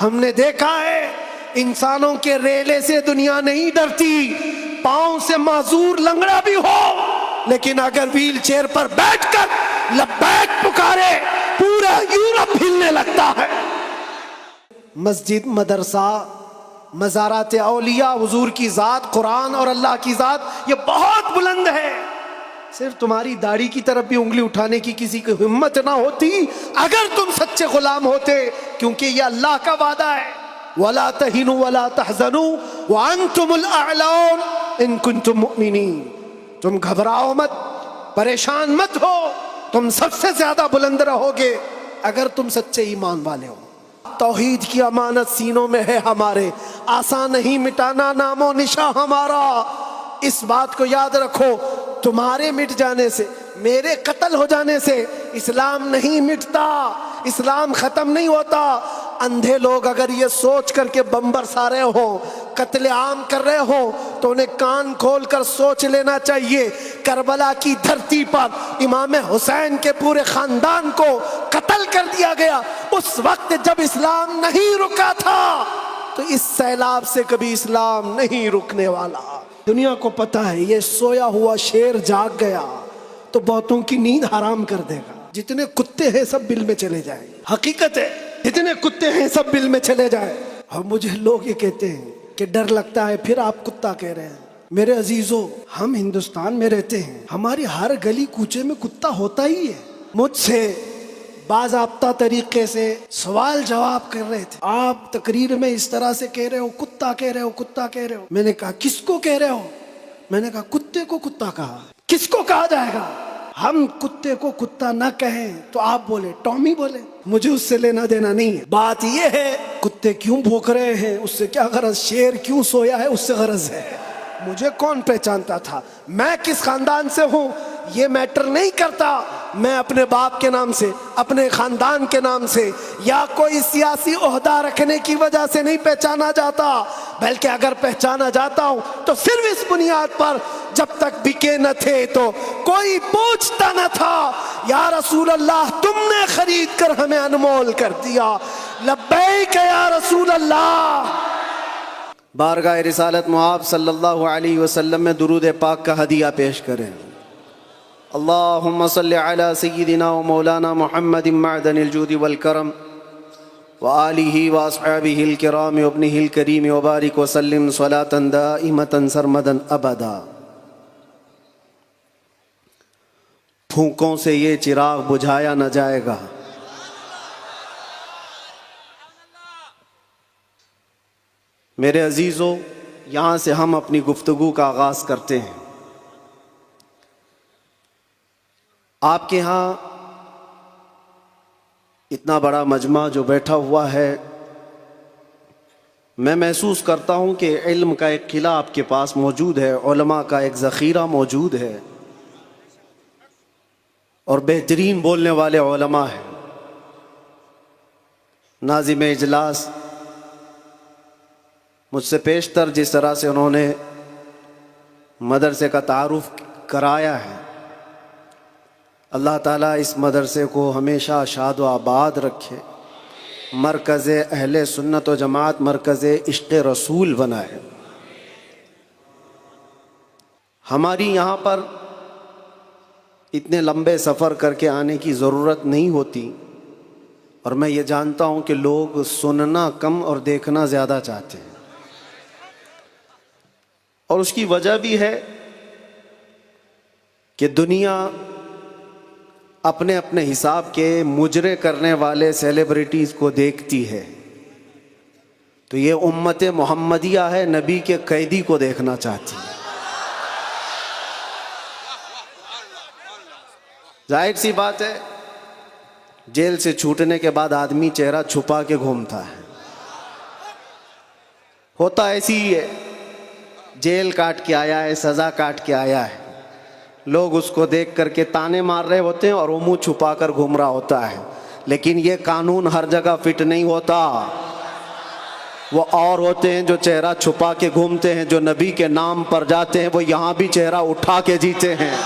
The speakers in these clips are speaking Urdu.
ہم نے دیکھا ہے انسانوں کے ریلے سے دنیا نہیں ڈرتی، پاؤں سے معذور لنگڑا بھی ہو لیکن اگر ویل چیئر پر بیٹھ کر لبیک پکارے پورا یورپ ہلنے لگتا ہے۔ مسجد، مدرسہ، مزارات اولیاء، حضور کی ذات، قرآن اور اللہ کی ذات، یہ بہت بلند ہے۔ صرف تمہاری داڑھی کی طرف بھی انگلی اٹھانے کی کسی کی ہمت نہ ہوتی اگر تم سچے غلام ہوتے، کیونکہ یہ اللہ کا وعدہ ہے، وَلَا تَهِنُوا وَلَا تَحْزَنُوا وَأَنْتُمُ الْأَعْلَوْنَ إِن كُنتُم مُؤْمِنِينَ۔ تم گھبراؤ مت، پریشان مت ہو، تم سب سے زیادہ بلند رہو گے اگر تم سچے ایمان والے ہو۔ توحید کی امانت سینوں میں ہے ہمارے، آسان نہیں مٹانا نام و نشاں ہمارا۔ اس بات کو یاد رکھو، تمہارے مٹ جانے سے، میرے قتل ہو جانے سے اسلام نہیں مٹتا، اسلام ختم نہیں ہوتا۔ اندھے لوگ اگر یہ سوچ کر کے بم برسا رہے ہوں، قتل عام کر رہے ہوں، تو انہیں کان کھول کر سوچ لینا چاہیے کربلا کی دھرتی پر امام حسین کے پورے خاندان کو قتل کر دیا گیا، اس وقت جب اسلام نہیں رکا تھا، تو اس سیلاب سے کبھی اسلام نہیں رکنے والا۔ دنیا کو پتہ ہے یہ سویا ہوا شیر جاگ گیا تو بہتوں کی نیند حرام کر دے گا۔ جتنے کتے ہیں سب بل میں چلے جائیں، حقیقت ہے جتنے کتے ہیں سب بل میں چلے جائیں۔ اور مجھے لوگ یہ کہتے ہیں کہ ڈر لگتا ہے، پھر آپ کتا کہہ رہے ہیں۔ میرے عزیزو، ہم ہندوستان میں رہتے ہیں، ہماری ہر گلی کوچے میں کتا ہوتا ہی ہے۔ مجھ سے باضابطہ طریقے سے سوال جواب کر رہے تھے، آپ تقریر میں اس طرح سے کہہ رہے ہو، کتا کہہ رہے ہو، کتا کہہ رہے ہو۔ میں نے کہا کس کو کہہ رہے ہو؟ میں نے کہا کتے کو کتا کہا، کس کو کہا جائے گا؟ ہم کتے کو کتا نہ کہیں تو آپ بولے ٹامی بولے، مجھے اس سے لینا دینا نہیں ہے۔ بات یہ ہے کتے کیوں بھوک رہے ہیں اس سے کیا غرض، شیر کیوں سویا ہے اس سے غرض ہے۔ مجھے کون پہچانتا تھا، میں کس خاندان سے ہوں یہ میٹر نہیں کرتا۔ میں اپنے باپ کے نام سے، اپنے خاندان کے نام سے یا کوئی سیاسی عہدہ رکھنے کی وجہ سے نہیں پہچانا جاتا، بلکہ اگر پہچانا جاتا ہوں تو صرف اس بنیاد پر جب تک بکے نہ تھے تو کوئی پوچھتا نہ تھا یا رسول اللہ تم نے خرید کر ہمیں انمول کر دیا، لبیک یا رسول اللہ۔ بارگاہ رسالت مآب صلی اللہ علیہ وسلم میں درود پاک کا ہدیہ پیش کریں۔ اللہم صلی علی سیدنا و مولانا محمد معدن الجود والکرم وآلہ واصحابہ الکرام وابنہ الکریم وبارک وسلم صلاة دائمة سرمدا ابدا۔ پھونکوں سے یہ چراغ بجھایا نہ جائے گا، میرے عزیزو، یہاں سے ہم اپنی گفتگو کا آغاز کرتے ہیں۔ آپ کے ہاں اتنا بڑا مجمع جو بیٹھا ہوا ہے، میں محسوس کرتا ہوں کہ علم کا ایک قلعہ آپ کے پاس موجود ہے، علماء کا ایک ذخیرہ موجود ہے، اور بہترین بولنے والے علماء ہیں۔ ناظم اجلاس مجھ سے پیشتر جس طرح سے انہوں نے مدرسے کا تعارف کرایا ہے، اللہ تعالیٰ اس مدرسے کو ہمیشہ شاد و آباد رکھے، مرکز اہل سنت و جماعت، مرکز عشق رسول بنائے۔ ہماری یہاں پر اتنے لمبے سفر کر کے آنے کی ضرورت نہیں ہوتی، اور میں یہ جانتا ہوں کہ لوگ سننا کم اور دیکھنا زیادہ چاہتے ہیں، اور اس کی وجہ بھی ہے کہ دنیا اپنے اپنے حساب کے مجرے کرنے والے سیلیبریٹیز کو دیکھتی ہے، تو یہ امت محمدیہ ہے، نبی کے قیدی کو دیکھنا چاہتی ہے۔ ظاہر سی بات ہے، جیل سے چھوٹنے کے بعد آدمی چہرہ چھپا کے گھومتا ہے، ہوتا ایسی ہی ہے، جیل کاٹ کے آیا ہے، سزا کاٹ کے آیا ہے، لوگ اس کو دیکھ کر کے تانے مار رہے ہوتے ہیں اور وہ منہ چھپا کر گھوم رہا ہوتا ہے، لیکن یہ قانون ہر جگہ فٹ نہیں ہوتا۔ وہ اور ہوتے ہیں جو چہرہ چھپا کے گھومتے ہیں، جو نبی کے نام پر جاتے ہیں وہ یہاں بھی چہرہ اٹھا کے جیتے ہیں،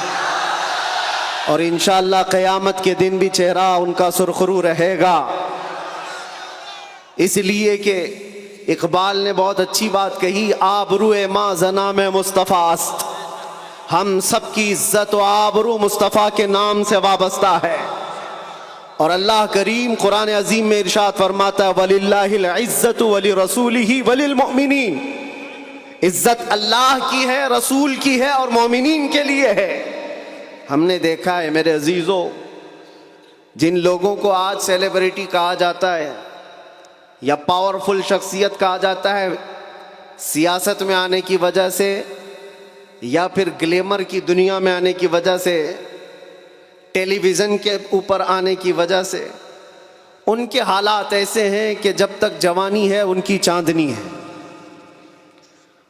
اور انشاءاللہ قیامت کے دن بھی چہرہ ان کا سرخرو رہے گا۔ اس لیے کہ اقبال نے بہت اچھی بات کہی، آبرو ما زنا میں مصطفیٰ است، ہم سب کی عزت و آبرو مصطفیٰ کے نام سے وابستہ ہے۔ اور اللہ کریم قرآن عظیم میں ارشاد فرماتا ہے وَلِلَّهِ الْعِزَّةُ وَلِرَسُولِهِ وَلِلْمُؤْمِنِينَ، عزت اللہ کی ہے، رسول کی ہے اور مومنین کے لیے ہے۔ ہم نے دیکھا ہے میرے عزیزو، جن لوگوں کو آج سیلیبریٹی کہا جاتا ہے یا پاورفل شخصیت کہا جاتا ہے، سیاست میں آنے کی وجہ سے یا پھر گلیمر کی دنیا میں آنے کی وجہ سے، ٹیلی ویژن کے اوپر آنے کی وجہ سے، ان کے حالات ایسے ہیں کہ جب تک جوانی ہے ان کی چاندنی ہے،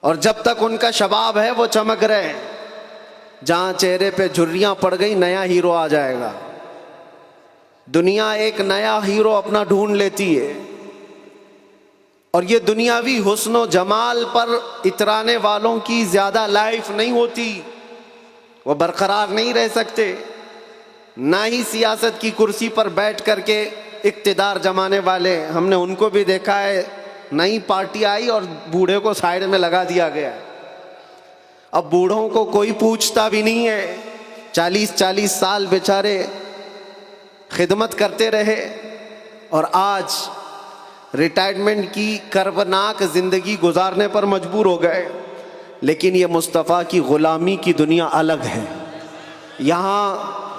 اور جب تک ان کا شباب ہے وہ چمک رہے ہیں۔ جہاں چہرے پہ جھریاں پڑ گئی نیا ہیرو آ جائے گا، دنیا ایک نیا ہیرو اپنا ڈھونڈ لیتی ہے، اور یہ دنیاوی حسن و جمال پر اترانے والوں کی زیادہ لائف نہیں ہوتی، وہ برقرار نہیں رہ سکتے، نہ ہی سیاست کی کرسی پر بیٹھ کر کے اقتدار جمانے والے، ہم نے ان کو بھی دیکھا ہے، نئی پارٹی آئی اور بوڑھے کو سائیڈ میں لگا دیا گیا۔ اب بوڑھوں کو کوئی پوچھتا بھی نہیں ہے، 40 سال بیچارے خدمت کرتے رہے اور آج ریٹائرمنٹ کی کربناک زندگی گزارنے پر مجبور ہو گئے۔ لیکن یہ مصطفیٰ کی غلامی کی دنیا الگ ہے۔ یہاں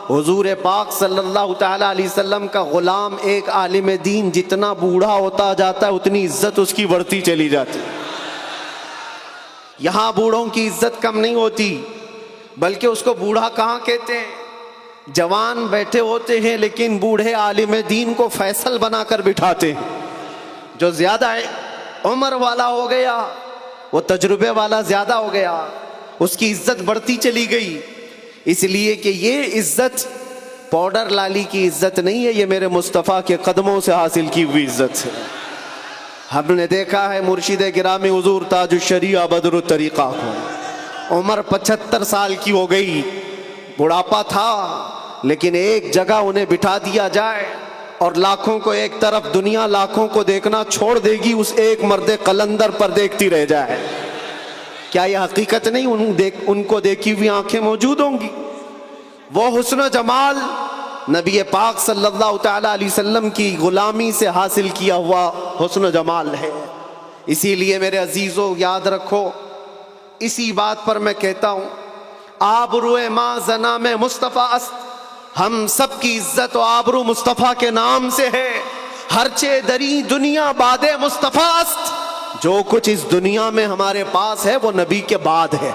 حضور پاک صلی اللہ تعالیٰ علیہ وسلم کا غلام ایک عالم دین جتنا بوڑھا ہوتا جاتا ہے اتنی عزت اس کی بڑھتی چلی جاتی۔ یہاں بوڑھوں کی عزت کم نہیں ہوتی، بلکہ اس کو بوڑھا کہاں کہتے ہیں؟ جوان بیٹھے ہوتے ہیں لیکن بوڑھے عالم دین کو فیصل بنا کر بٹھاتے ہیں۔ جو زیادہ عمر والا ہو گیا، وہ تجربے والا زیادہ ہو گیا، اس کی عزت بڑھتی چلی گئی، اس لیے کہ یہ عزت پاؤڈر لالی کی عزت نہیں ہے، یہ میرے مصطفیٰ کے قدموں سے حاصل کی ہوئی عزت ہے۔ ہم نے دیکھا ہے مرشد گرامی حضور تاج الشریعہ بدر الطریقہ کو، عمر 75 سال کی ہو گئی، بڑھاپا تھا، لیکن ایک جگہ انہیں بٹھا دیا جائے اور لاکھوں کو ایک طرف، دنیا لاکھوں کو دیکھنا چھوڑ دے گی، اس ایک مرد قلندر پر دیکھتی رہ جائے۔ کیا یہ حقیقت نہیں؟ ان کو دیکھی ہوئی آنکھیں موجود ہوں گی۔ وہ حسن و جمال نبی پاک صلی اللہ تعالیٰ علیہ وسلم کی غلامی سے حاصل کیا ہوا حسن و جمال ہے۔ اسی لیے میرے عزیزو یاد رکھو، اسی بات پر میں کہتا ہوں، آبرو ما زنا میں مصطفیٰ است، ہم سب کی عزت و آبرو مصطفیٰ کے نام سے ہے۔ ہرچے دری دنیا باد مصطفیٰ است، جو کچھ اس دنیا میں ہمارے پاس ہے وہ نبی کے بعد ہے۔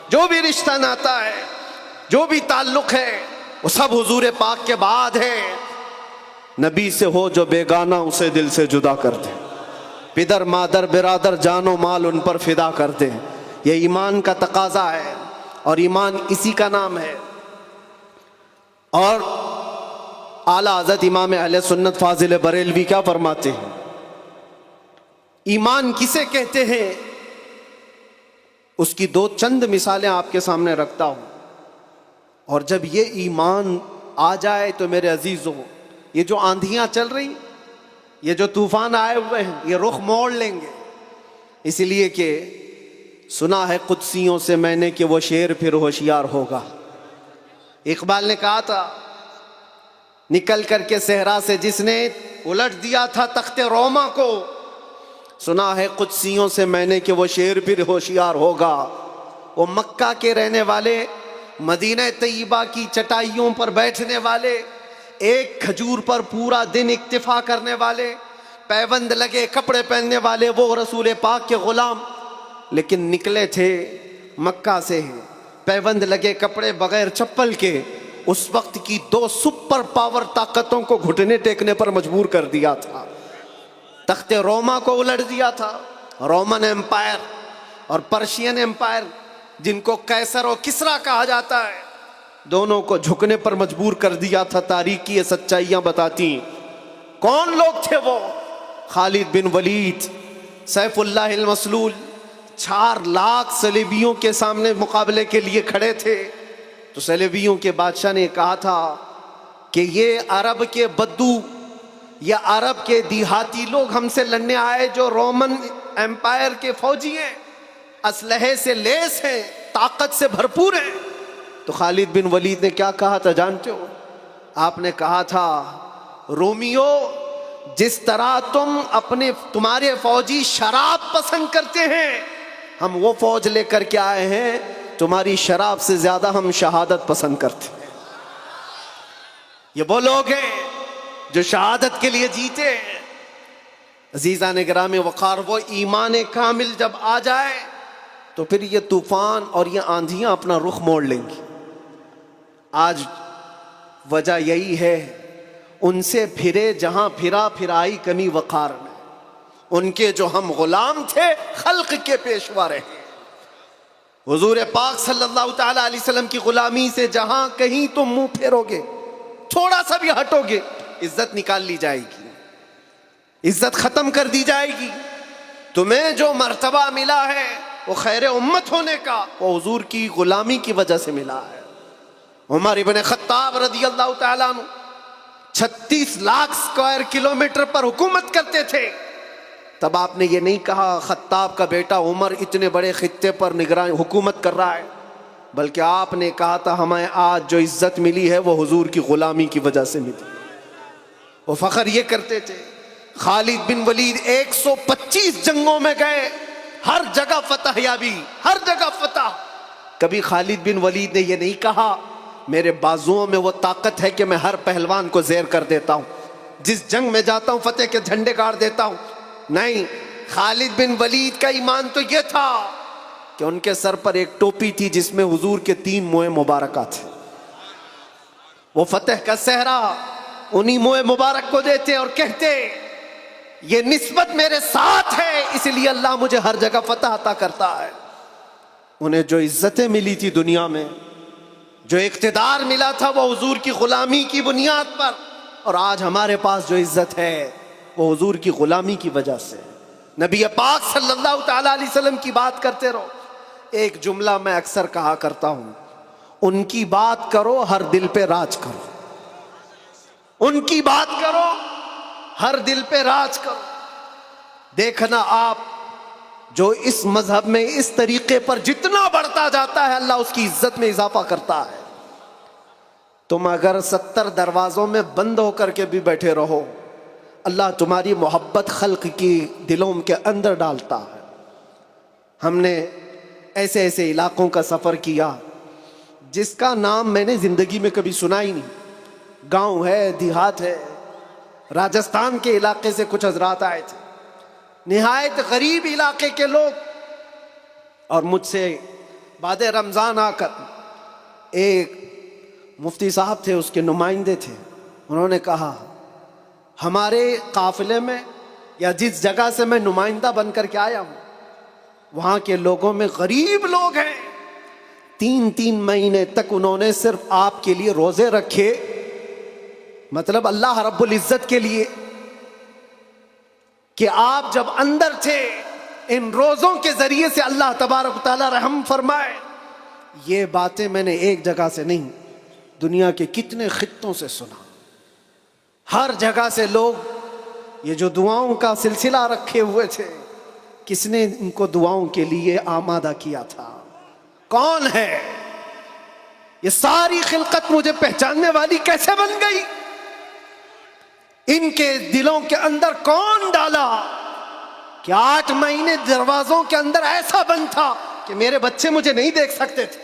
جو بھی رشتہ ناتا ہے، جو بھی تعلق ہے، وہ سب حضور پاک کے بعد ہے۔ نبی سے ہو جو بیگانہ اسے دل سے جدا کر دے، پدر مادر برادر جان و مال ان پر فدا کر دے۔ یہ ایمان کا تقاضا ہے اور ایمان اسی کا نام ہے۔ اور اعلیٰ حضرت امام اہل سنت فاضل بریلوی کیا فرماتے ہیں؟ ایمان کسے کہتے ہیں؟ اس کی دو چند مثالیں آپ کے سامنے رکھتا ہوں، اور جب یہ ایمان آ جائے تو میرے عزیزو، یہ جو آندھیاں چل رہی، یہ جو طوفان آئے ہوئے ہیں، یہ رخ موڑ لیں گے۔ اس لیے کہ سنا ہے قدسیوں سے میں نے کہ وہ شیر پھر ہوشیار ہوگا۔ اقبال نے کہا تھا، نکل کر کے صحرا سے جس نے الٹ دیا تھا تخت روما کو، سنا ہے قدسیوں سے میں نے کہ وہ شیر پھر ہوشیار ہوگا۔ وہ مکہ کے رہنے والے، مدینہ طیبہ کی چٹائیوں پر بیٹھنے والے، ایک کھجور پر پورا دن اکتفا کرنے والے، پیوند لگے کپڑے پہننے والے، وہ رسول پاک کے غلام، لیکن نکلے تھے مکہ سے پیوند لگے کپڑے بغیر چپل کے۔ اس وقت کی دو سپر پاور طاقتوں کو گھٹنے ٹیکنے پر مجبور کر دیا تھا۔ تخت روما کو الٹ دیا تھا، رومن ایمپائر، اور پرشین ایمپائر جن کو قیصر و کسریٰ کہا جاتا ہے، دونوں کو جھکنے پر مجبور کر دیا تھا۔ تاریخ کی یہ سچائیاں بتاتی ہیں۔ کون لوگ تھے وہ؟ خالد بن ولید، سیف اللہ المسلول، 4 لاکھ صلیبیوں کے سامنے مقابلے کے لیے کھڑے تھے۔ تو صلیبیوں کے بادشاہ نے کہا تھا کہ یہ عرب کے بدو، یا عرب کے دیہاتی لوگ ہم سے لڑنے آئے جو رومن ایمپائر کے فوجی ہیں، اسلحے سے لیس ہیں، طاقت سے بھرپور ہیں، تو خالد بن ولید نے کیا کہا تھا جانتے ہو؟ آپ نے کہا تھا رومیو، جس طرح تمہارے فوجی شراب پسند کرتے ہیں، ہم وہ فوج لے کر کے آئے ہیں، تمہاری شراب سے زیادہ ہم شہادت پسند کرتے ہیں۔ یہ وہ لوگ ہیں جو شہادت کے لیے جیتے ہیں۔ عزیزان گرامی وقار، وہ ایمان کامل جب آ جائے تو پھر یہ طوفان اور یہ آندھیاں اپنا رخ موڑ لیں گی۔ آج وجہ یہی ہے، ان سے پھرے جہاں پھرا پھرائی کمی وقار میں، ان کے جو ہم غلام تھے خلق کے پیشوا رہے۔ حضور پاک صلی اللہ تعالی علیہ وسلم کی غلامی سے جہاں کہیں تم منہ پھیرو گے، تھوڑا سا بھی ہٹو گے، عزت نکال لی جائے گی، عزت ختم کر دی جائے گی۔ تمہیں جو مرتبہ ملا ہے وہ خیر امت ہونے کا، وہ حضور کی غلامی کی وجہ سے ملا ہے۔ عمر ابن خطاب رضی اللہ تعالیٰ عنہ 36 لاکھ اسکوائر کلومیٹر پر حکومت کرتے تھے، تب آپ نے یہ نہیں کہا خطاب کا بیٹا عمر اتنے بڑے خطے پر نگران حکومت کر رہا ہے، بلکہ آپ نے کہا تھا ہمیں آج جو عزت ملی ہے وہ حضور کی غلامی کی وجہ سے ملی۔ وہ فخر یہ کرتے تھے۔ خالد بن ولید 125 جنگوں میں گئے، ہر جگہ فتح یابی، ہر جگہ فتح۔ کبھی خالد بن ولید نے یہ نہیں کہا میرے بازوؤں میں وہ طاقت ہے کہ میں ہر پہلوان کو زیر کر دیتا ہوں، جس جنگ میں جاتا ہوں فتح کے جھنڈے گاڑ دیتا ہوں۔ نہیں، خالد بن ولید کا ایمان تو یہ تھا کہ ان کے سر پر ایک ٹوپی تھی جس میں حضور کے 3 موئے مبارکہ تھے۔ وہ فتح کا صحرا انہی موئے مبارک کو دیتے اور کہتے یہ نسبت میرے ساتھ ہے، اس لیے اللہ مجھے ہر جگہ فتح عطا کرتا ہے۔ انہیں جو عزتیں ملی تھی دنیا میں، جو اقتدار ملا تھا، وہ حضور کی غلامی کی بنیاد پر، اور آج ہمارے پاس جو عزت ہے وہ حضور کی غلامی کی وجہ سے۔ نبی پاک صلی اللہ تعالی علیہ وسلم کی بات کرتے رہو۔ ایک جملہ میں اکثر کہا کرتا ہوں، ان کی بات کرو ہر دل پہ راج کرو، ان کی بات کرو ہر دل پہ راج کرو۔ دیکھنا آپ جو اس مذہب میں اس طریقے پر جتنا بڑھتا جاتا ہے اللہ اس کی عزت میں اضافہ کرتا ہے۔ تم اگر 70 دروازوں میں بند ہو کر کے بھی بیٹھے رہو، اللہ تمہاری محبت خلق کی دلوں کے اندر ڈالتا ہے۔ ہم نے ایسے ایسے علاقوں کا سفر کیا جس کا نام میں نے زندگی میں کبھی سنا ہی نہیں، گاؤں ہے، دیہات ہے۔ راجستھان کے علاقے سے کچھ حضرات آئے تھے، نہایت غریب علاقے کے لوگ، اور مجھ سے بعد رمضان آ کر ایک مفتی صاحب تھے، اس کے نمائندے تھے، انہوں نے کہا ہمارے قافلے میں یا جس جگہ سے میں نمائندہ بن کر کے آیا ہوں وہاں کے لوگوں میں غریب لوگ ہیں، 3 مہینے تک انہوں نے صرف آپ کے لیے روزے رکھے، مطلب اللہ رب العزت کے لیے، کہ آپ جب اندر تھے ان روزوں کے ذریعے سے اللہ تبارک و تعالی رحم فرمائے۔ یہ باتیں میں نے ایک جگہ سے نہیں، دنیا کے کتنے خطوں سے سنا۔ ہر جگہ سے لوگ یہ جو دعاؤں کا سلسلہ رکھے ہوئے تھے، کس نے ان کو دعاؤں کے لیے آمادہ کیا تھا؟ کون ہے؟ یہ ساری خلقت مجھے پہچاننے والی کیسے بن گئی؟ ان کے دلوں کے اندر کون ڈالا کہ 8 مہینے دروازوں کے اندر ایسا بند تھا کہ میرے بچے مجھے نہیں دیکھ سکتے تھے،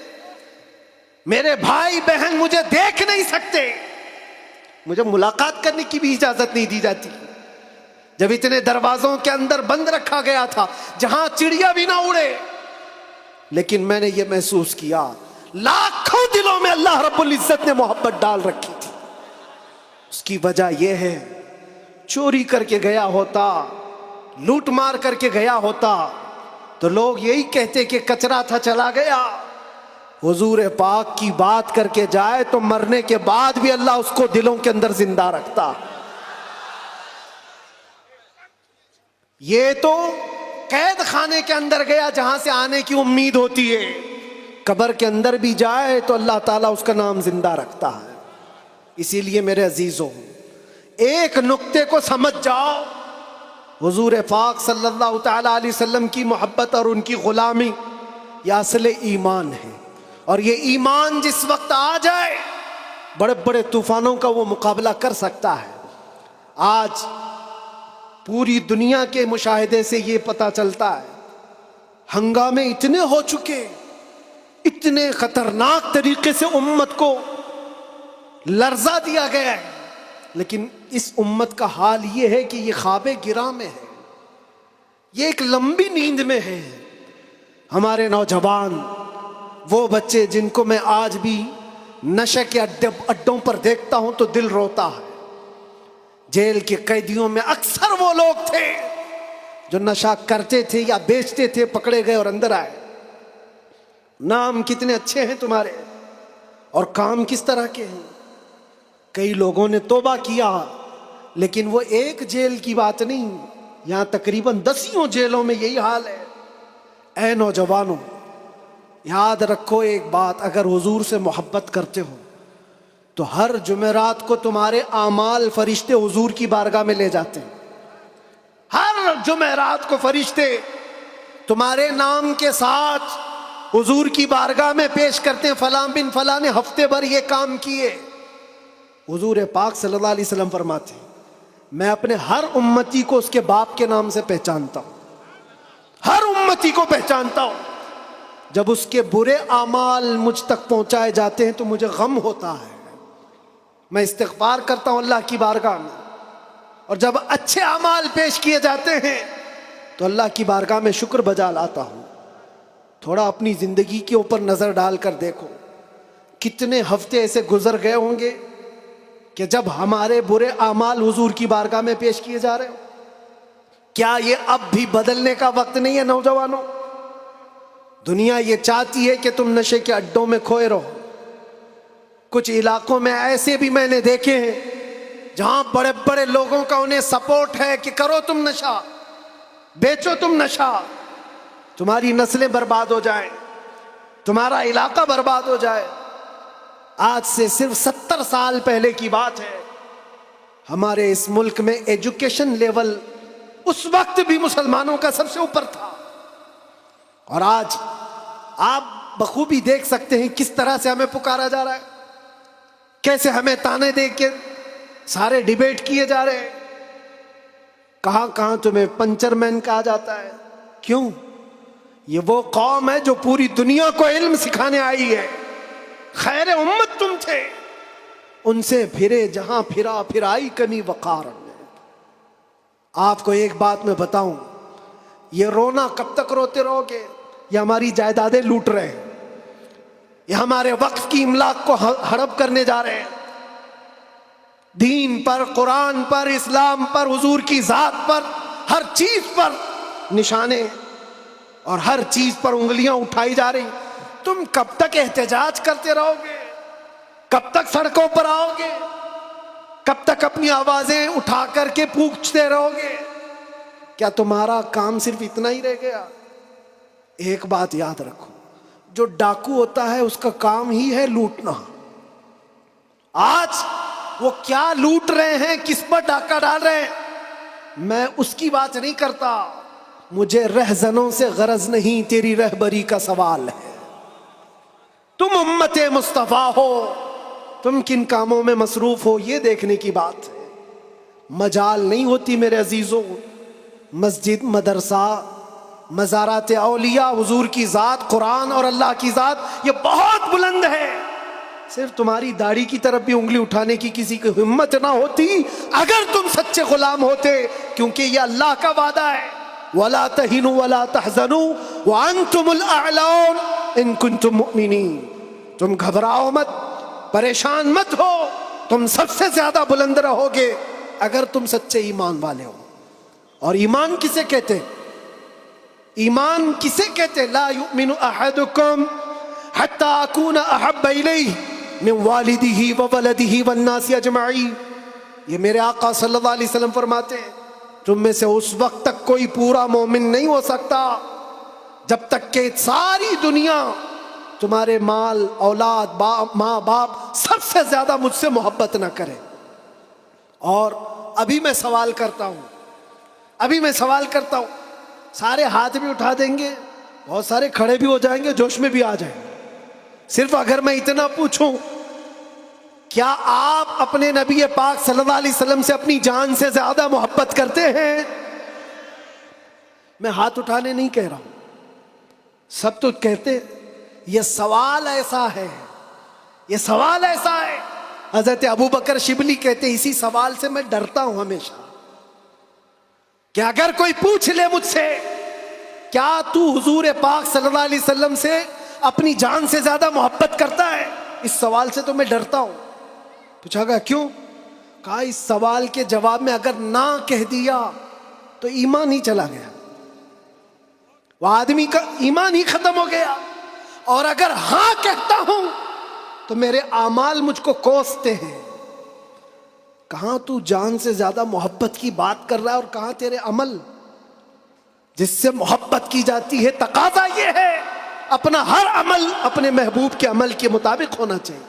میرے بھائی بہن مجھے دیکھ نہیں سکتے، مجھے ملاقات کرنے کی بھی اجازت نہیں دی جاتی، جب اتنے دروازوں کے اندر بند رکھا گیا تھا جہاں چڑیا بھی نہ اڑے۔ لیکن میں نے یہ محسوس کیا لاکھوں دلوں میں اللہ رب العزت نے محبت ڈال رکھی تھی۔ اس کی وجہ یہ ہے، چوری کر کے گیا ہوتا، لوٹ مار کر کے گیا ہوتا تو لوگ یہی کہتے کہ کچرا تھا چلا گیا۔ حضور پاک کی بات کر کے جائے تو مرنے کے بعد بھی اللہ اس کو دلوں کے اندر زندہ رکھتا۔ یہ تو قید خانے کے اندر گیا جہاں سے آنے کی امید ہوتی ہے، قبر کے اندر بھی جائے تو اللہ تعالیٰ اس کا نام زندہ رکھتا ہے۔ اسی لیے میرے عزیزوں، ایک نقطے کو سمجھ جاؤ، حضور پاک صلی اللہ تعالی علیہ وسلم کی محبت اور ان کی غلامی یہ اصل ایمان ہے. اور یہ ایمان جس وقت آ جائے بڑے بڑے طوفانوں کا وہ مقابلہ کر سکتا ہے. آج پوری دنیا کے مشاہدے سے یہ پتہ چلتا ہے ہنگامے اتنے ہو چکے، اتنے خطرناک طریقے سے امت کو لرزا دیا گیا ہے، لیکن اس امت کا حال یہ ہے کہ یہ خواب گراں میں ہے، یہ ایک لمبی نیند میں ہے. ہمارے نوجوان، وہ بچے جن کو میں آج بھی نشے کے اڈوں پر دیکھتا ہوں تو دل روتا ہے. جیل کے قیدیوں میں اکثر وہ لوگ تھے جو نشہ کرتے تھے یا بیچتے تھے، پکڑے گئے اور اندر آئے. نام کتنے اچھے ہیں تمہارے اور کام کس طرح کے ہیں. کئی لوگوں نے توبہ کیا، لیکن وہ ایک جیل کی بات نہیں، یہاں تقریباً 10 جیلوں میں یہی حال ہے. اے نوجوانوں، یاد رکھو ایک بات، اگر حضور سے محبت کرتے ہو تو ہر جمعرات کو تمہارے اعمال فرشتے حضور کی بارگاہ میں لے جاتے ہیں. ہر جمعرات کو فرشتے تمہارے نام کے ساتھ حضور کی بارگاہ میں پیش کرتے ہیں، فلاں بن فلاں نے ہفتے بھر یہ کام کیے. حضور پاک صلی اللہ علیہ وسلم فرماتے ہیں میں اپنے ہر امتی کو اس کے باپ کے نام سے پہچانتا ہوں، ہر امتی کو پہچانتا ہوں. جب اس کے برے اعمال مجھ تک پہنچائے جاتے ہیں تو مجھے غم ہوتا ہے، میں استغفار کرتا ہوں اللہ کی بارگاہ میں. اور جب اچھے اعمال پیش کیے جاتے ہیں تو اللہ کی بارگاہ میں شکر بجا لاتا ہوں. تھوڑا اپنی زندگی کے اوپر نظر ڈال کر دیکھو، کتنے ہفتے ایسے گزر گئے ہوں گے کہ جب ہمارے برے اعمال حضور کی بارگاہ میں پیش کیے جا رہے ہو. کیا یہ اب بھی بدلنے کا وقت نہیں ہے نوجوانوں؟ دنیا یہ چاہتی ہے کہ تم نشے کے اڈوں میں کھوئے رہو. کچھ علاقوں میں ایسے بھی میں نے دیکھے ہیں جہاں بڑے بڑے لوگوں کا انہیں سپورٹ ہے کہ کرو تم نشہ، بیچو تم نشہ، تمہاری نسلیں برباد ہو جائیں، تمہارا علاقہ برباد ہو جائے. آج سے صرف 70 سال پہلے کی بات ہے، ہمارے اس ملک میں ایجوکیشن لیول اس وقت بھی مسلمانوں کا سب سے اوپر تھا. اور آج آپ بخوبی دیکھ سکتے ہیں کس طرح سے ہمیں پکارا جا رہا ہے، کیسے ہمیں تانے دے کے سارے ڈیبیٹ کیے جا رہے ہیں. کہاں کہاں تمہیں پنچر مین کہا جاتا ہے. کیوں؟ یہ وہ قوم ہے جو پوری دنیا کو علم سکھانے آئی ہے. خیر امت تم تھے، ان سے پھرے جہاں پھرا پھرائی کمی وقار. آپ کو ایک بات میں بتاؤں، یہ رونا کب تک روتے رہو گے؟ یہ ہماری جائیدادیں لوٹ رہے ہیں، یہ ہمارے وقف کی املاک کو ہڑپ کرنے جا رہے ہیں. دین پر، قرآن پر، اسلام پر، حضور کی ذات پر، ہر چیز پر نشانے اور ہر چیز پر انگلیاں اٹھائی جا رہی. تم کب تک احتجاج کرتے رہو گے؟ کب تک سڑکوں پر آؤ گے؟ کب تک اپنی آوازیں اٹھا کر کے پوچھتے رہو گے؟ کیا تمہارا کام صرف اتنا ہی رہ گیا؟ ایک بات یاد رکھو، جو ڈاکو ہوتا ہے اس کا کام ہی ہے لوٹنا. آج وہ کیا لوٹ رہے ہیں، کس پر ڈاکہ ڈال رہے ہیں، میں اس کی بات نہیں کرتا. مجھے رہزنوں سے غرض نہیں، تیری رہبری کا سوال ہے. تم امت مصطفیٰ ہو، تم کن کاموں میں مصروف ہو یہ دیکھنے کی بات ہے. مجال نہیں ہوتی میرے عزیزوں. مسجد، مدرسہ، مزارات اولیاء، حضور کی ذات، قرآن اور اللہ کی ذات یہ بہت بلند ہے. صرف تمہاری داڑھی کی طرف بھی انگلی اٹھانے کی کسی کی ہمت نہ ہوتی اگر تم سچے غلام ہوتے، کیونکہ یہ اللہ کا وعدہ ہے، وَلَا تَهِنُوا وَلَا تَحْزَنُوا وَأَنْتُمُ الْأَعْلَوْنَ إِن كُنتُم مُؤْمِنِينَ. تم گھبراؤ مت، پریشان مت ہو، تم سب سے زیادہ بلند رہو گے اگر تم سچے ایمان والے ہو. اور ایمان کسے کہتے ہیں؟ ایمان کسے کہتے ہیں؟ لا یؤمن احدکم حتی اکون احب الیہ من والدہ وولدہ والناس اجمعین. یہ میرے آقا صلی اللہ علیہ وسلم فرماتے ہیں تم میں سے اس وقت تک کوئی پورا مومن نہیں ہو سکتا جب تک کہ ساری دنیا تمہارے مال، اولاد، ماں باپ سب سے زیادہ مجھ سے محبت نہ کرے. اور ابھی میں سوال کرتا ہوں، سارے ہاتھ بھی اٹھا دیں گے، بہت سارے کھڑے بھی ہو جائیں گے، جوش میں بھی آ جائیں گے۔ صرف اگر میں اتنا پوچھوں، کیا آپ اپنے نبی پاک صلی اللہ علیہ وسلم سے اپنی جان سے زیادہ محبت کرتے ہیں؟ میں ہاتھ اٹھانے نہیں کہہ رہا ہوں، سب تو کہتے ہیں۔ یہ سوال ایسا ہے، حضرت ابوبکر شبلی کہتے ہیں اسی سوال سے میں ڈرتا ہوں ہمیشہ، کہ اگر کوئی پوچھ لے مجھ سے کیا تو حضور پاک صلی اللہ علیہ وسلم سے اپنی جان سے زیادہ محبت کرتا ہے، اس سوال سے تو میں ڈرتا ہوں۔ پوچھا گیا کیوں؟ کہا اس سوال کے جواب میں اگر نہ کہہ دیا تو ایمان ہی چلا گیا، وہ آدمی کا ایمان ہی ختم ہو گیا، اور اگر ہاں کہتا ہوں تو میرے اعمال مجھ کو کوستے ہیں۔ کہاں تو جان سے زیادہ محبت کی بات کر رہا ہے، اور کہاں تیرے عمل جس سے محبت کی جاتی ہے۔ تقاضا یہ ہے اپنا ہر عمل اپنے محبوب کے عمل کے مطابق ہونا چاہیے۔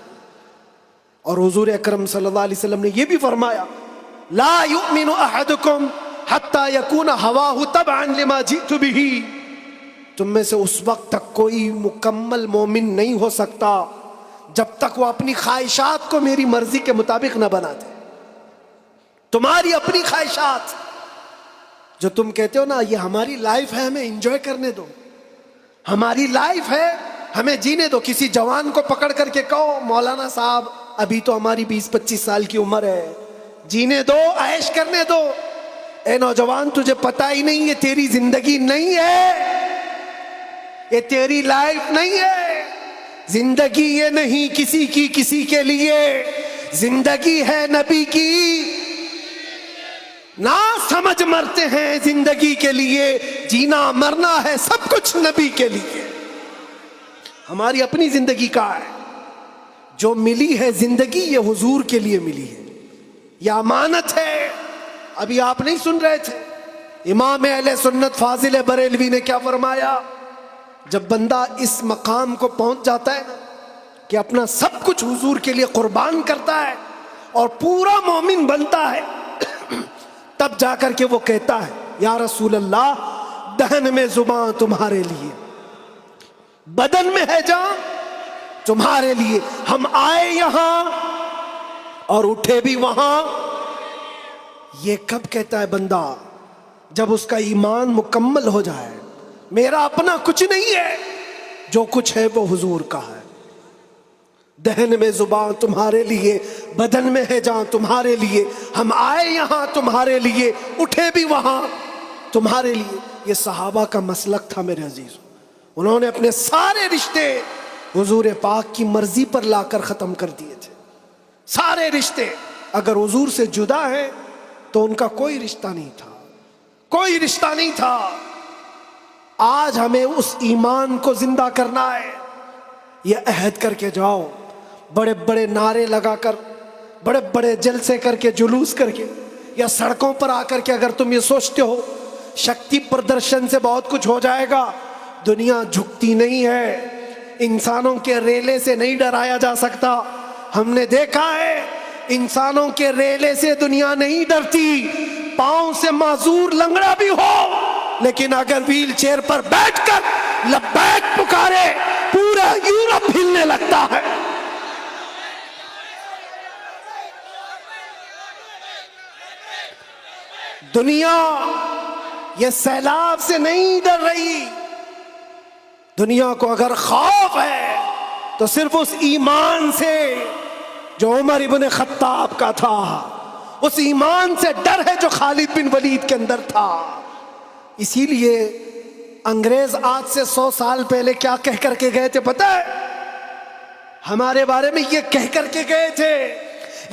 اور حضور اکرم صلی اللہ علیہ وسلم نے یہ بھی فرمایا، لا یؤمن احدکم حتی یکون ہواہ تبعا لما جئت بہ، تم میں سے اس وقت تک کوئی مکمل مومن نہیں ہو سکتا جب تک وہ اپنی خواہشات کو میری مرضی کے مطابق نہ بنا دے۔ تمہاری اپنی خواہشات جو تم کہتے ہو نا، یہ ہماری لائف ہے، ہمیں انجوائے کرنے دو، ہماری لائف ہے، ہمیں جینے دو۔ کسی جوان کو پکڑ کر کے کہو مولانا صاحب ابھی تو ہماری 20-25 سال کی عمر ہے، جینے دو، عیش کرنے دو۔ اے نوجوان، تجھے پتہ ہی نہیں یہ تیری زندگی نہیں ہے، یہ تیری لائف نہیں ہے۔ زندگی یہ نہیں کسی کی کسی کے لیے، زندگی ہے نبی کی، نہ سمجھ مرتے ہیں زندگی کے لیے، جینا مرنا ہے سب کچھ نبی کے لیے۔ ہماری اپنی زندگی کا ہے، جو ملی ہے زندگی یہ حضور کے لیے ملی ہے، یہ امانت ہے۔ ابھی آپ نہیں سن رہے تھے امام اہل سنت فاضل بریلوی نے کیا فرمایا؟ جب بندہ اس مقام کو پہنچ جاتا ہے نا کہ اپنا سب کچھ حضور کے لیے قربان کرتا ہے اور پورا مومن بنتا ہے، تب جا کر کے وہ کہتا ہے یا رسول اللہ، دہن میں زبان تمہارے لیے، بدن میں ہے جان تمہارے لیے، ہم آئے یہاں اور اٹھے بھی وہاں۔ یہ کب کہتا ہے بندہ؟ جب اس کا ایمان مکمل ہو جائے، میرا اپنا کچھ نہیں ہے، جو کچھ ہے وہ حضور کا ہے۔ دہن میں زبان تمہارے لیے، بدن میں ہے جان تمہارے لیے، ہم آئے یہاں تمہارے لیے، اٹھے بھی وہاں تمہارے لیے۔ یہ صحابہ کا مسلک تھا میرے عزیز، انہوں نے اپنے سارے رشتے حضور پاک کی مرضی پر لا کر ختم کر دیے تھے۔ سارے رشتے اگر حضور سے جدا ہیں تو ان کا کوئی رشتہ نہیں تھا، کوئی رشتہ نہیں تھا۔ آج ہمیں اس ایمان کو زندہ کرنا ہے۔ یہ عہد کر کے جاؤ، بڑے بڑے نعرے لگا کر، بڑے بڑے جلسے کر کے، جلوس کر کے، یا سڑکوں پر آ کر کے اگر تم یہ سوچتے ہو شکتی پردرشن سے بہت کچھ ہو جائے گا، دنیا جھکتی نہیں ہے، انسانوں کے ریلے سے نہیں ڈرایا جا سکتا۔ ہم نے دیکھا ہے انسانوں کے ریلے سے دنیا نہیں ڈرتی، پاؤں سے معذور لنگڑا بھی ہو لیکن اگر ویل چیئر پر بیٹھ کر لبیک پکارے پورا یورپ ہلنے لگتا ہے۔ دنیا یہ سیلاب سے نہیں ڈر رہی، دنیا کو اگر خوف ہے تو صرف اس ایمان سے جو عمر ابن خطاب کا تھا، اس ایمان سے ڈر ہے جو خالد بن ولید کے اندر تھا۔ اسی لیے انگریز آج سے 100 سال پہلے کیا کہہ کر کے گئے تھے پتہ ہے؟ ہمارے بارے میں یہ کہہ کر کے گئے تھے،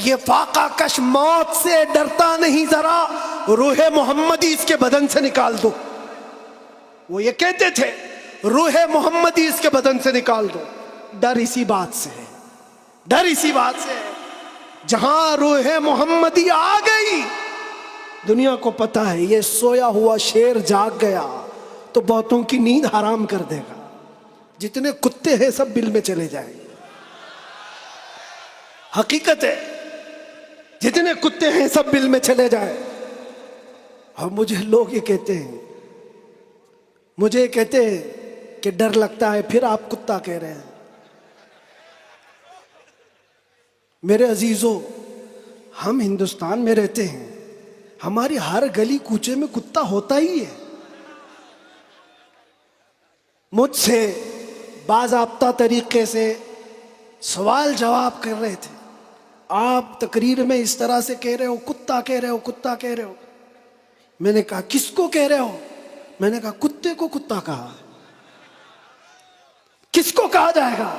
یہ فاقہ کش موت سے ڈرتا نہیں، ذرا روح محمدی اس کے بدن سے نکال دو۔ وہ یہ کہتے تھے روح محمدی اس کے بدن سے نکال دو۔ ڈر اسی بات سے ہے، ڈر اسی بات سے ہے۔ جہاں روح محمدی آ گئی، دنیا کو پتہ ہے یہ سویا ہوا شیر جاگ گیا تو بہتوں کی نیند حرام کر دے گا، جتنے کتے ہیں سب بل میں چلے جائیں گے۔ حقیقت ہے جتنے کتے ہیں سب بل میں چلے جائیں. اور مجھے لوگ یہ کہتے ہیں، مجھے یہ کہتے ہیں کہ ڈر لگتا ہے، پھر آپ کتا کہہ رہے ہیں. میرے عزیزو، ہم ہندوستان میں رہتے ہیں، ہماری ہر گلی کوچے میں کتا ہوتا ہی ہے. مجھ سے باضابطہ طریقے سے سوال جواب کر رہے تھے، آپ تقریر میں اس طرح سے کہہ رہے ہو، کتا کہہ رہے ہو، کتا کہہ رہے ہو. میں نے کہا کس کو کہہ رہے ہو؟ میں نے کہا کتے کو کتا کہا. کس کو کہا جائے گا؟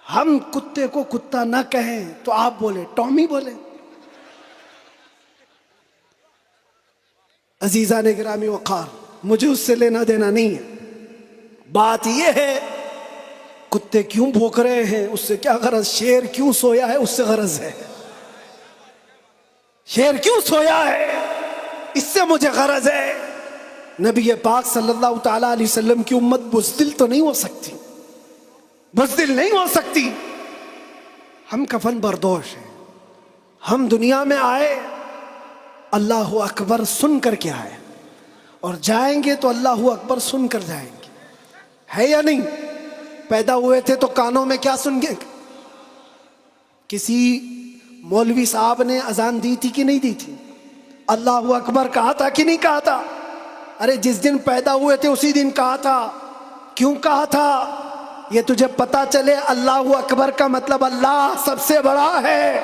ہم کتے کو کتا نہ کہیں تو آپ بولے ٹامی بولے. عزیزان گرامی وقار، مجھے اس سے لینا دینا نہیں ہے. بات یہ ہے کتے کیوں بھونک رہے ہیں اس سے کیا غرض، شیر کیوں سویا ہے اس سے غرض ہے. شیر کیوں سویا ہے اس سے مجھے غرض ہے. نبی پاک صلی اللہ تعالی علیہ وسلم کی امت بزدل تو نہیں ہو سکتی، بزدل نہیں ہو سکتی. ہم کفن بردوش ہیں. ہم دنیا میں آئے اللہ اکبر سن کر کے آئے، اور جائیں گے تو اللہ اکبر سن کر جائیں گے. ہے یا نہیں؟ پیدا ہوئے تھے تو کانوں میں کیا سن گے؟ کسی مولوی صاحب نے اذان دی تھی کہ نہیں دی تھی؟ اللہ اکبر کہا تھا کہ نہیں کہا تھا؟ ارے جس دن پیدا ہوئے تھے اسی دن کہا تھا. کیوں کہا تھا؟ یہ تجھے پتا چلے اللہ اکبر کا مطلب اللہ سب سے بڑا ہے،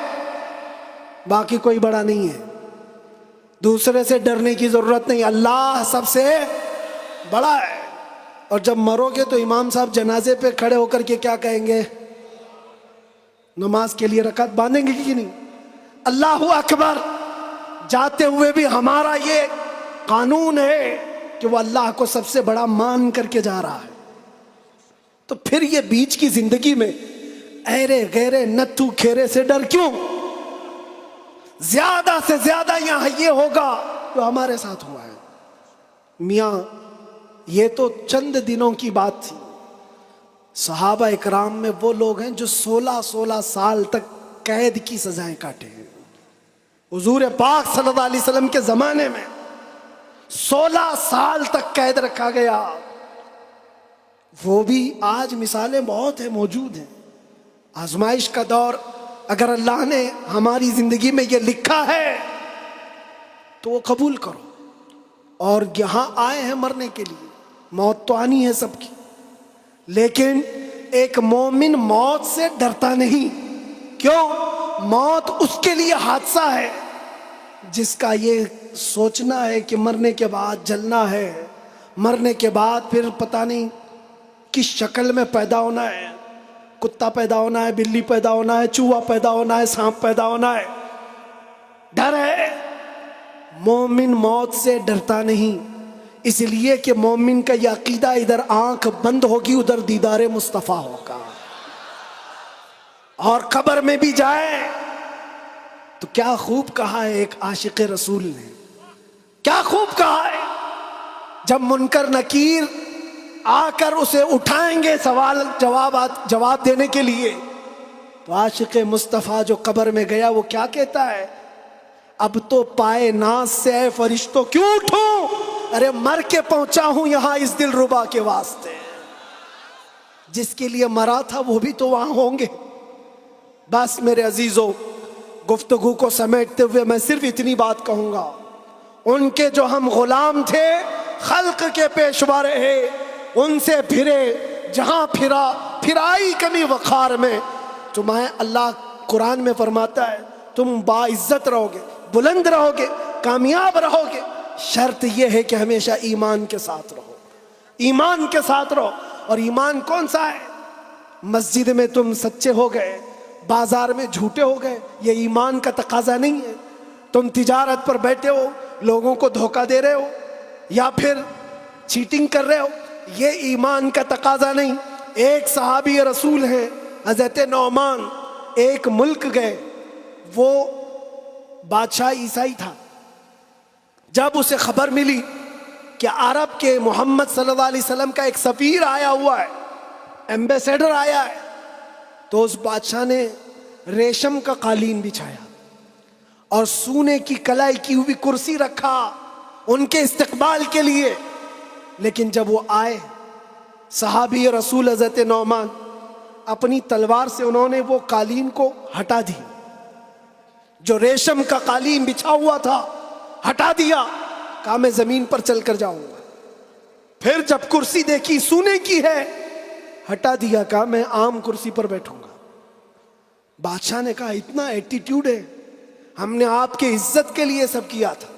باقی کوئی بڑا نہیں ہے. دوسرے سے ڈرنے کی ضرورت نہیں، اللہ سب سے بڑا ہے. اور جب مرو گے تو امام صاحب جنازے پہ کھڑے ہو کر کے کیا کہیں گے؟ نماز کے لیے رکعت باندھیں گے کہ نہیں؟ اللہ اکبر. جاتے ہوئے بھی ہمارا یہ قانون ہے کہ وہ اللہ کو سب سے بڑا مان کر کے جا رہا ہے. تو پھر یہ بیچ کی زندگی میں ایرے غیرے نتھو کھیرے سے ڈر کیوں؟ زیادہ سے زیادہ یہاں یہ ہوگا جو ہمارے ساتھ ہوا ہے. میاں یہ تو چند دنوں کی بات تھی. صحابہ اکرام میں وہ لوگ ہیں جو 16 سال تک قید کی سزائیں کاٹے ہیں. حضور پاک صلی اللہ علیہ وسلم کے زمانے میں 16 سال تک قید رکھا گیا. وہ بھی آج مثالیں بہت ہیں، موجود ہیں. آزمائش کا دور، اگر اللہ نے ہماری زندگی میں یہ لکھا ہے تو وہ قبول کرو. اور یہاں آئے ہیں مرنے کے لیے، موت تو آنی ہے سب کی، لیکن ایک مومن موت سے ڈرتا نہیں. کیوں؟ موت اس کے لیے حادثہ ہے جس کا یہ سوچنا ہے کہ مرنے کے بعد جلنا ہے، مرنے کے بعد پھر پتہ نہیں کس شکل میں پیدا ہونا ہے. کتا پیدا ہونا ہے، بلی پیدا ہونا ہے، چوہا پیدا ہونا ہے، سانپ پیدا ہونا ہے. ڈر ہے. مومن موت سے ڈرتا نہیں، اس لیے کہ مومن کا یہ عقیدہ ادھر آنکھ بند ہوگی ادھر دیدار مصطفیٰ ہوگا. اور قبر میں بھی جائے تو کیا خوب کہا ہے ایک عاشق رسول نے، کیا خوب کہا ہے. جب منکر نکیر آ کر اسے اٹھائیں گے سوال جواب دینے کے لیے، تو عاشق مصطفیٰ جو قبر میں گیا وہ کیا کہتا ہے؟ اب تو پائے ناز سے اے فرشتوں کیوں اٹھوں، ارے مر کے پہنچا ہوں یہاں اس دل ربا کے واسطے. جس کے لیے مرا تھا وہ بھی تو وہاں ہوں گے. بس میرے عزیزو، گفتگو کو سمیٹتے ہوئے میں صرف اتنی بات کہوں گا، ان کے جو ہم غلام تھے خلق کے پیشوا رہے، ان سے پھرے جہاں پھرائی کمی وقار میں. تمہیں اللہ قرآن میں فرماتا ہے تم باعزت رہو گے، بلند رہو گے، کامیاب رہو گے، شرط یہ ہے کہ ہمیشہ ایمان کے ساتھ رہو. ایمان کے ساتھ رہو. اور ایمان کون سا ہے؟ مسجد میں تم سچے ہو گئے، بازار میں جھوٹے ہو گئے، یہ ایمان کا تقاضا نہیں ہے. تم تجارت پر بیٹھے ہو، لوگوں کو دھوکہ دے رہے ہو یا پھر چیٹنگ کر رہے ہو، یہ ایمان کا تقاضا نہیں. ایک صحابی رسول ہیں حضرت نعمان، ایک ملک گئے، وہ بادشاہ عیسائی تھا. جب اسے خبر ملی کہ عرب کے محمد صلی اللہ علیہ وسلم کا ایک سفیر آیا ہوا ہے، ایمبیسیڈر آیا ہے، تو اس بادشاہ نے ریشم کا قالین بچھایا اور سونے کی کلائی کی ہوئی کرسی رکھا ان کے استقبال کے لیے. لیکن جب وہ آئے صحابی رسول حضرت نعمان اپنی تلوار سے انہوں نے وہ قالین کو ہٹا دی، جو ریشم کا قالین بچھا ہوا تھا ہٹا دیا. کہا میں زمین پر چل کر جاؤں گا. پھر جب کرسی دیکھی سونے کی ہے ہٹا دیا. کہا میں عام کرسی پر بیٹھوں گا. بادشاہ نے کہا اتنا ایٹیٹیوڈ ہے، ہم نے آپ کے عزت کے لیے سب کیا تھا،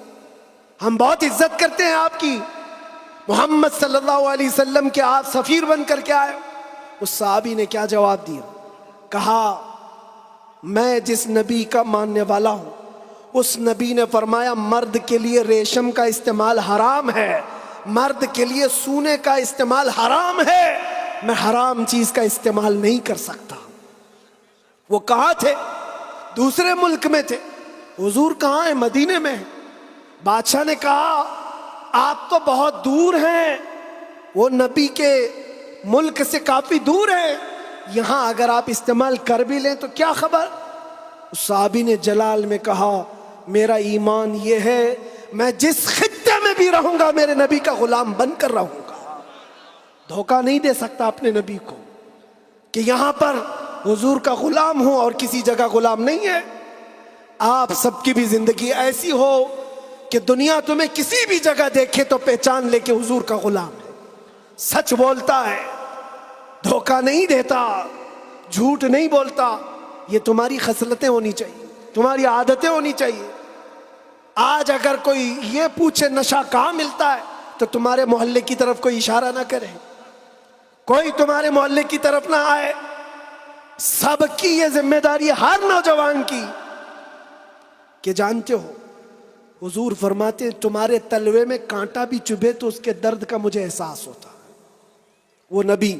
ہم بہت عزت کرتے ہیں آپ کی، محمد صلی اللہ علیہ وسلم کے آپ سفیر بن کر کے آئے. اس صحابی نے کیا جواب دیا؟ کہا میں جس نبی کا ماننے والا ہوں اس نبی نے فرمایا مرد کے لیے ریشم کا استعمال حرام ہے، مرد کے لیے سونے کا استعمال حرام ہے، میں حرام چیز کا استعمال نہیں کر سکتا. وہ کہاں تھے؟ دوسرے ملک میں تھے. حضور کہاں ہیں؟ مدینے میں. بادشاہ نے کہا آپ تو بہت دور ہیں، وہ نبی کے ملک سے کافی دور ہیں، یہاں اگر آپ استعمال کر بھی لیں تو کیا خبر. اس صحابی نے جلال میں کہا میرا ایمان یہ ہے میں جس خطے میں بھی رہوں گا میرے نبی کا غلام بن کر رہوں گا. دھوکہ نہیں دے سکتا اپنے نبی کو کہ یہاں پر حضور کا غلام ہوں اور کسی جگہ غلام نہیں ہے. آپ سب کی بھی زندگی ایسی ہو کہ دنیا تمہیں کسی بھی جگہ دیکھے تو پہچان لے کہ حضور کا غلام ہے، سچ بولتا ہے، دھوکہ نہیں دیتا، جھوٹ نہیں بولتا. یہ تمہاری خصلتیں ہونی چاہیے، تمہاری عادتیں ہونی چاہیے. آج اگر کوئی یہ پوچھے نشہ کہاں ملتا ہے تو تمہارے محلے کی طرف کوئی اشارہ نہ کرے، کوئی تمہارے محلے کی طرف نہ آئے. سب کی یہ ذمہ داری ہر نوجوان کی کہ جانتے ہو حضور فرماتے تمہارے تلوے میں کانٹا بھی چبھے تو اس کے درد کا مجھے احساس ہوتا ہے. وہ نبی،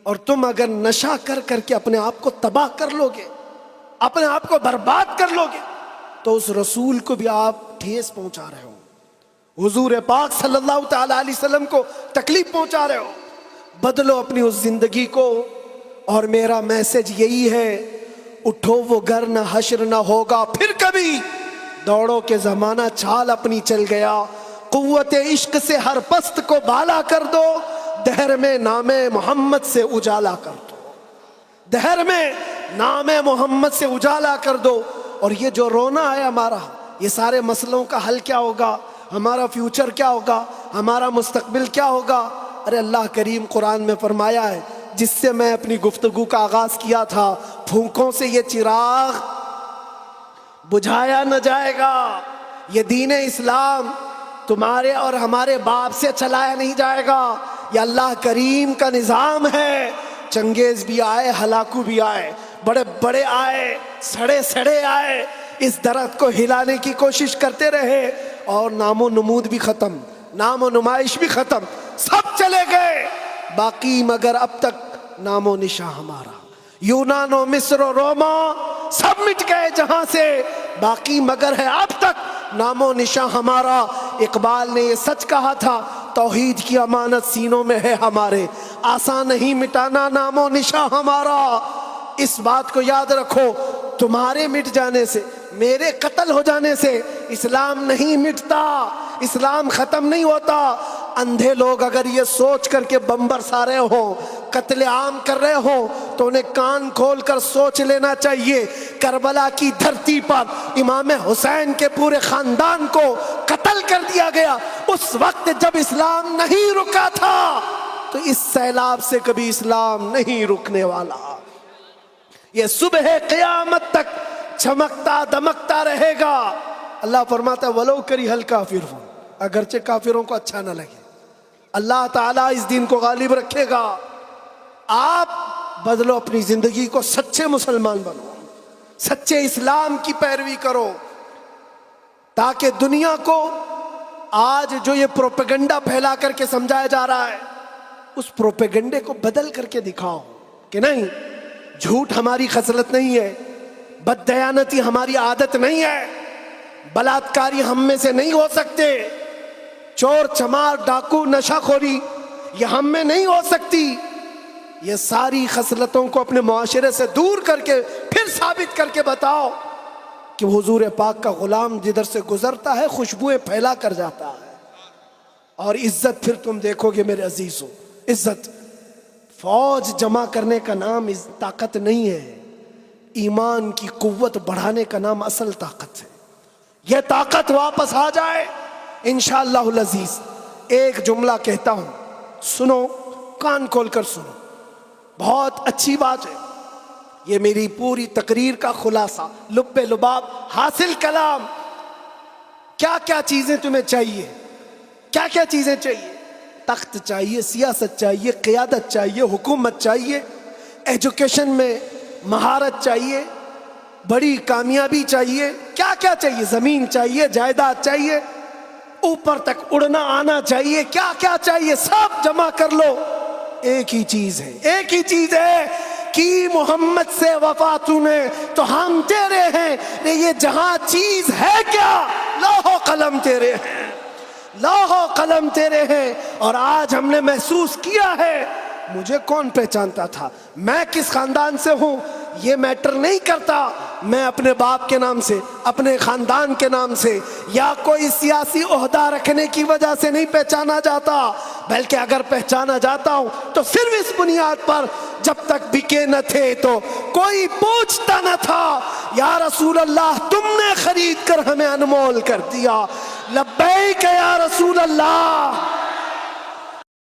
اور تم اگر نشہ کر کر کے اپنے آپ کو تباہ کر لو گے، اپنے آپ کو برباد کر لو گے تو اس رسول کو بھی آپ ٹھیس پہنچا رہے ہو، حضور پاک صلی اللہ تعالی علیہ وسلم کو تکلیف پہنچا رہے ہو. بدلو اپنی اس زندگی کو. اور میرا میسج یہی ہے اٹھو وہ گھر نہ حشر نہ ہوگا پھر کبھی، دوڑو کے زمانہ چھال اپنی چل گیا، قوت عشق سے ہر پست کو بالا کر دو، دہر میں نام محمد سے اجالا کر دو، دہر میں نام محمد سے اجالا کر دو. اور یہ جو رونا ہے ہمارا، یہ سارے مسئلوں کا حل کیا ہوگا، ہمارا فیوچر کیا ہوگا، ہمارا مستقبل کیا ہوگا. ارے اللہ کریم قرآن میں فرمایا ہے جس سے میں اپنی گفتگو کا آغاز کیا تھا، پھونکوں سے یہ چراغ بجھایا نہ جائے گا، یہ دین اسلام تمہارے اور ہمارے باپ سے چلایا نہیں جائے گا، یہ اللہ کریم کا نظام ہے. چنگیز بھی آئے، ہلاکو بھی آئے، بڑے بڑے آئے، سڑے سڑے آئے، اس درخت کو ہلانے کی کوشش کرتے رہے اور نام و نمود بھی ختم، نام و نمائش بھی ختم، سب چلے گئے، باقی مگر اب تک نام و نشاں ہمارا. یونان و مصر و روما سب مٹ گئے جہاں سے، باقی مگر ہے اب تک نام و نشاں ہمارا. اقبال نے یہ سچ کہا تھا توحید کی امانت سینوں میں ہے ہمارے، آسان نہیں مٹانا نام و نشاں ہمارا. اس بات کو یاد رکھو تمہارے مٹ جانے سے، میرے قتل ہو جانے سے اسلام نہیں مٹتا، اسلام ختم نہیں ہوتا. اندھے لوگ اگر یہ سوچ کر کے بم برسا رہے ہوں، قتل عام کر رہے ہوں تو انہیں کان کھول کر سوچ لینا چاہیے کربلا کی دھرتی پر امام حسین کے پورے خاندان کو قتل کر دیا گیا، اس وقت جب اسلام نہیں رکا تھا تو اس سیلاب سے کبھی اسلام نہیں رکنے والا. یہ صبح قیامت تک چمکتا دمکتا رہے گا. اللہ فرماتا ہے وَلَوْ كَرِهَ الْكَافِرُونَ، اگرچہ کافروں کو اچھا نہ لگے، اللہ تعالیٰ اس دین کو غالب رکھے گا. آپ بدلو اپنی زندگی کو، سچے مسلمان بنو، سچے اسلام کی پیروی کرو، تاکہ دنیا کو آج جو یہ پروپیگنڈا پھیلا کر کے سمجھایا جا رہا ہے اس پروپیگنڈے کو بدل کر کے دکھاؤ کہ نہیں، جھوٹ ہماری خصلت نہیں ہے، بددیانتی ہماری عادت نہیں ہے، بلاತ್ಕಾری ہم میں سے نہیں ہو سکتے، چور چمار ڈاکو نشہ خوری یہ ہم میں نہیں ہو سکتی. یہ ساری خصلتوں کو اپنے معاشرے سے دور کر کے پھر ثابت کر کے بتاؤ کہ حضور پاک کا غلام جدھر سے گزرتا ہے خوشبوئیں پھیلا کر جاتا ہے. اور عزت پھر تم دیکھو گے میرے عزیزوں، عزت فوج جمع کرنے کا نام طاقت نہیں ہے، ایمان کی قوت بڑھانے کا نام اصل طاقت ہے. یہ طاقت واپس آ جائے انشاءاللہ العزیز. ایک جملہ کہتا ہوں، سنو، کان کھول کر سنو، بہت اچھی بات ہے. یہ میری پوری تقریر کا خلاصہ، لب لباب، حاصل کلام. کیا کیا چیزیں تمہیں چاہیے؟ کیا کیا چیزیں چاہیے؟ تخت چاہیے، سیاست چاہیے، قیادت چاہیے، حکومت چاہیے، ایجوکیشن میں مہارت چاہیے، بڑی کامیابی چاہیے. کیا کیا چاہیے؟ زمین چاہیے، جائیداد چاہیے، اوپر تک اڑنا آنا چاہیے. کیا کیا چاہیے؟ سب جمع کر لو. ایک ہی چیز ہے، ایک ہی چیز ہے کہ محمد سے وفا نے تو ہم تیرے ہیں. یہ جہاں چیز ہے کیا؟ لوح و قلم تیرے ہیں، لوح و قلم تیرے ہیں. اور آج ہم نے محسوس کیا ہے، مجھے کون پہچانتا تھا، میں کس خاندان سے ہوں، یہ میٹر نہیں کرتا. میں اپنے باپ کے نام سے، اپنے خاندان کے نام سے یا کوئی سیاسی عہدہ رکھنے کی وجہ سے نہیں پہچانا جاتا، بلکہ اگر پہچانا جاتا ہوں تو صرف اس بنیاد پر جب تک بکے نہ تھے تو کوئی پوچھتا نہ تھا، یا رسول اللہ تم نے خرید کر ہمیں انمول کر دیا. لبیک یا رسول اللہ.